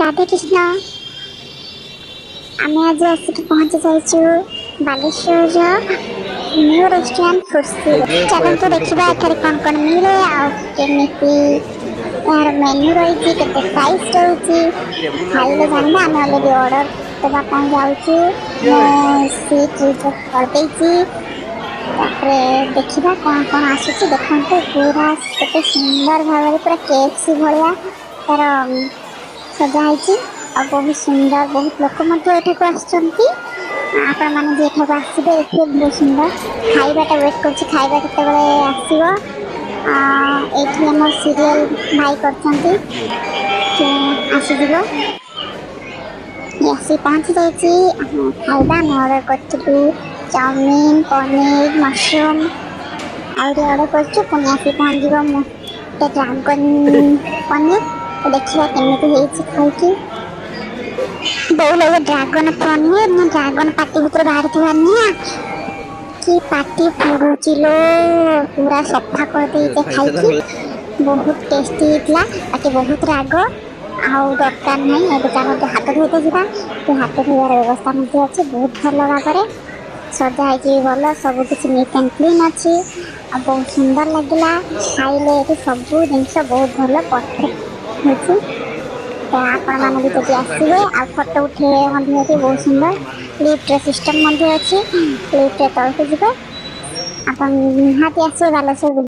राधे कृष्ण। आम आज आसिक पहुंची जाइछु बालेश्वर न्यू रेस्टोरेंट फुर्सी। चलतु देखा एथर कौन कौन मिले आमती यार मेन्यू रही केते प्राइस रही खाइले जाना आम अलरेडी ऑर्डर देवाई जाऊँ मो सीट रिजर्व कर देखा कौन कौन आसूँ देखते पूरा केते सुंदर भाव पूरा केएफसी भाया तार सजाई बहुत सुंदर बहुत लोक आसुँच आपण मैंने जेठा आसबे देखिए बहुत सुंदर खाइबाटा वेट कर खाइबा केते आसो ये सीरियल भाई कर आसीज आसी पहुंची जाइए खाइबा ऑर्डर करूँ चाउमीन पनीर मशरूम ऑर्डर कर पुणी आसी पहुंच ड्रागन पनीर देखा केमी खाई बहु लगे ड्रागन पनीर ना ड्रागन पार्टी भर बाहर थी निया कि पार्टी पुड़ुची लो पूरा सफा कर दे खाई बहुत टेस्टी होता बाकी बहुत राग आउ दरकार नहीं ए हाथ धोते जावा तो हाथ धोबार व्यवस्था अच्छे बहुत भल भाव सजाई भल सब किसी नीट एंड क्लीन अच्छी आ बहुत सुंदर लगला खाइले सब जिनस बहुत भल परफेक्ट हो तो आपण मैंने भी जब आसवे आ फोटो उठे बहुत सुंदर लिफ्ट सिस्टम अच्छी लिफ्ट तौक जी आप निहाती आसवे बालेश्वर।